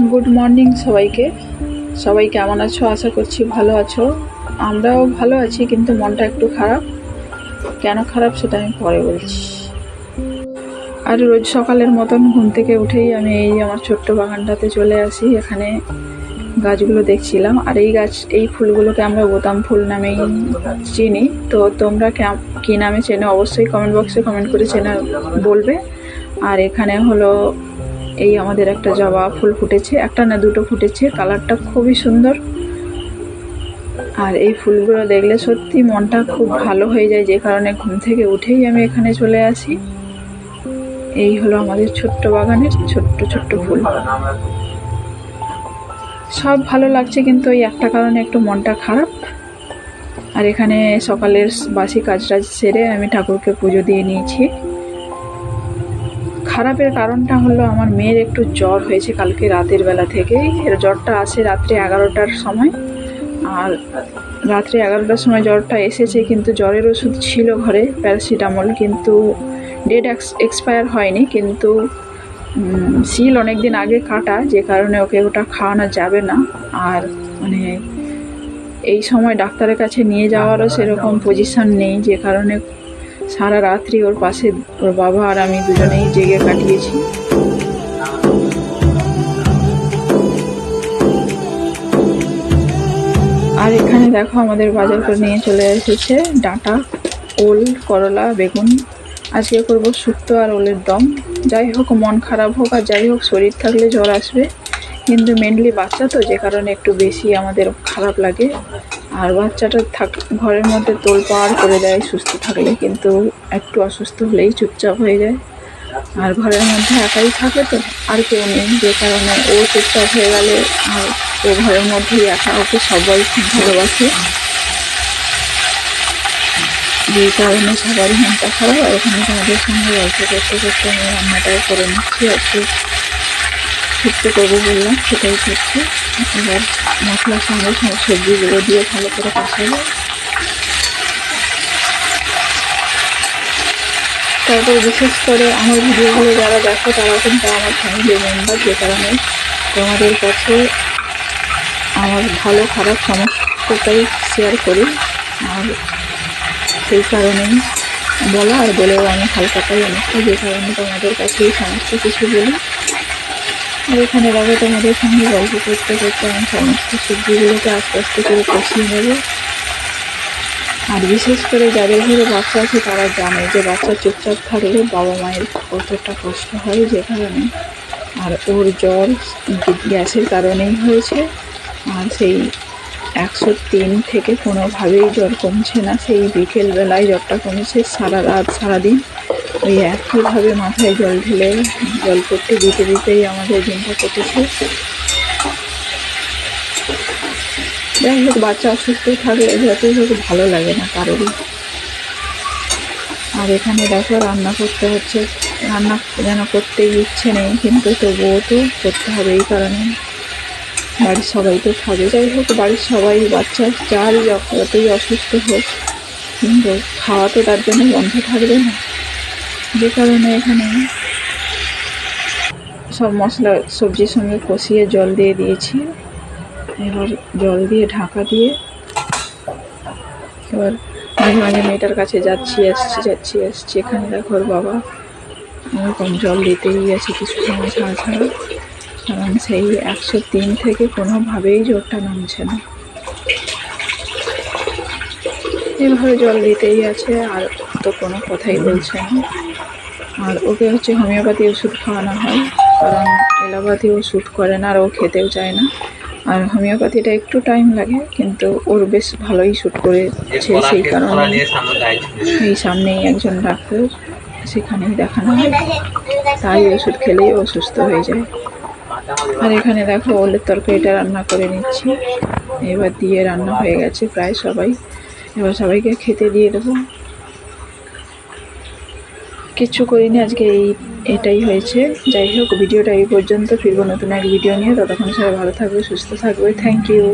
Good morning सबाई केमन आछो आशा करछि भालो आछो। आमराओ भालो आछि किन्तु मनटा एकटु खाराप। केन खाराप सेटा आमि परे बोलछि। আর রোজ সকালের মতন ঘুম থেকে উঠেই আমি এই আমার ছোট্ট বাগানটাতে চলে আসি। এখানে গাছগুলো দেখছিলাম, আর এই ফুলগুলোকে আমরা বোতাম ফুল নামেই চিনি। তো তোমরা কি নামে চেনো অবশ্যই কমেন্ট বক্সে কমেন্ট করে চেনা বলবে। আর এখানে হলো এই আমাদের একটা জবা ফুল ফুটেছে, একটা না দুটো ফুটেছে, কালারটা খুবই সুন্দর। আর এই ফুলগুলো দেখলে সত্যি মনটা খুব ভালো হয়ে যায়, যে কারণে ঘুম থেকে উঠেই আমি এখানে চলে আসি। এই হলো আমাদের ছোট্ট বাগানের ছোট্ট ছোট্ট ফুল। সব ভালো লাগছে, কিন্তু এই একটা কারণে একটু মনটা খারাপ। আর এখানে সকালের বাসি কাজটা সেরে আমি ঠাকুরকে পুজো দিয়ে নিয়েছি। খারাপের কারণটা হলো আমার মেয়ের একটু জ্বর হয়েছে কালকে রাতের বেলা থেকেই। এর জ্বরটা আসে রাত্রে 11টার সময়, আর রাত্রে 11টার সময় জ্বরটা এসেছে, কিন্তু জ্বরের ওষুধ ছিল ঘরে প্যারাসিটামল, কিন্তু ডেট এক্সপায়ার হয়নি, কিন্তু সিল অনেক দিন আগে কাটা, যে কারণে ওকে ওটা খাওয়ানো যাবে না। আর মানে এই সময় ডাক্তারের কাছে নিয়ে যাওয়ারও সেরকম পজিশন নেই, যে কারণে সারা রাত্রি ওর পাশে ওর বাবা আর আমি দুজনেই জেগে কাটিয়েছি। আর এখানে দেখো আমাদের বাজার করে নিয়ে চলে এসেছে ডাঁটা, ওল, করলা, বেগুন। আজকে করব শুক্তো আর ওলের দম। যাই হোক, মন খারাপ হোক আর যাই হোক, শরীর থাকলে জ্বর আসবে, কিন্তু মেনলি বাচ্চা তো, যে কারণে একটু বেশি আমাদের খারাপ লাগে। আর বাচ্চাটা ঘরের মধ্যে তোলপাড় করে দেয় সুস্থ থাকলে, কিন্তু একটু অসুস্থ হলেই চুপচাপ হয়ে যায়। আর ঘরের মধ্যে একাই থাকে তো, আর কেউ নেই, যে কারণে ও চুপচাপ হয়ে গেলে আর ও ঘরের মধ্যেই একা, ওকে সবাই খুব ভালোবাসে, যে কারণে সবারই মনটা খারাপ। আর ওখানে তোমাদের সঙ্গে গল্প করতে করতে আমি রান্নাটাও করে নিচ্ছি। আজকে শুক্তো করবো বললাম, সেটাই করছি। এবার মশলার সঙ্গে সবজিগুলো দিয়ে ভালো করে কষাবো। তারপর বিশেষ করে আমার ভিডিওগুলো যারা দেখো তারা কিন্তু আমার ফ্যামিলি মেম্বার, যে কারণে তোমাদের কাছে আমার ভালো খারাপ সমস্তটাই শেয়ার করি। আর সেই কারণেই বলা, আর বলেও আমি হালকাটাই অনেকটা, যে কারণে তোমাদের কাছে এই সমস্ত কিছু বলি। আর এখানে দেখো তোমাদের সঙ্গে গল্প করতে করতে আমি সমস্ত সবজিগুলোকে আস্তে আস্তে করে কষিয়ে নেব। আর বিশেষ করে যাদের ঘরে বাচ্চা আছে তারা জানে যে বাচ্চা চুপচাপ থাকলে বাবা মায়ের কতটা কষ্ট হয়, যে কারণে। আর ওর জ্বর গ্যাসের কারণেই হয়েছে, আর সেই 103 থেকে কোনোভাবেই জ্বর কমছে না। সেই বিকেলবেলায় জ্বরটা কমেছে, সারা রাত সারাদিন ওই একইভাবে মাথায় জল ঢেলে জল করতে দিতে দিতেই আমাদের দিনটা কেটেছে। যাই হোক, বাচ্চা অসুস্থ থাকলে যতই হোক ভালো লাগে না কারোরই। আর এখানে দেখো রান্না করতে হচ্ছে, রান্না যেন করতেই ইচ্ছে নেই, কিন্তু তবুও তো করতে হবে, এই কারণে বাড়ির সবাই তো খাবে। যাই হোক, বাড়ির সবাই বাচ্চা যারই যতই অসুস্থ হোক, কিন্তু খাওয়া তো তার জন্য বন্ধ থাকবে না, যে কারণে এখানে সব মশলা সবজির সঙ্গে কষিয়ে জল দিয়ে দিয়েছি। এবার জল দিয়ে ঢাকা দিয়ে এবার মাঝে মাঝে মেয়েটার কাছে যাচ্ছি আসছি। এখানে দেখো ওর বাবা এরকম জল দিতেই গেছে কিছু সময় ছাড়া ছাড়া, কারণ সেই 103 থেকে কোনোভাবেই জ্বরটা নামছে না। এভাবে জল দিতেই আছে, আর তো কোনো কথাই বলছে না। আর ওকে হচ্ছে হোমিওপ্যাথি ওষুধ খাওয়ানো হয়, কারণ এলোপ্যাথি ওষুধ করে না, আর ও খেতেও চায় না। আর হোমিওপ্যাথিটা একটু টাইম লাগে, কিন্তু ওর বেশ ভালোই শ্যুট করেছে, সেই কারণে এই সামনেই একজন ডাক্তার, সেখানেই দেখানো হয়, তাই ওষুধ খেলেই ও সুস্থ হয়ে যায়। আর এখানে দেখো ওলের তরকারিটা রান্না করে নিচ্ছি। এবার দিয়ে রান্না হয়ে গেছে প্রায় সবাই, এবার সবাইকে খেতে দিয়ে দেবো। কিচ্ছু করিনি আজকে, এটাই হয়েছে। যাই হোক, ভিডিওটা এই পর্যন্ত, ফিরবো নতুন এক ভিডিও নিয়ে। ততক্ষণ সবাই ভালো থাকবে, সুস্থ থাকবে। Thank you.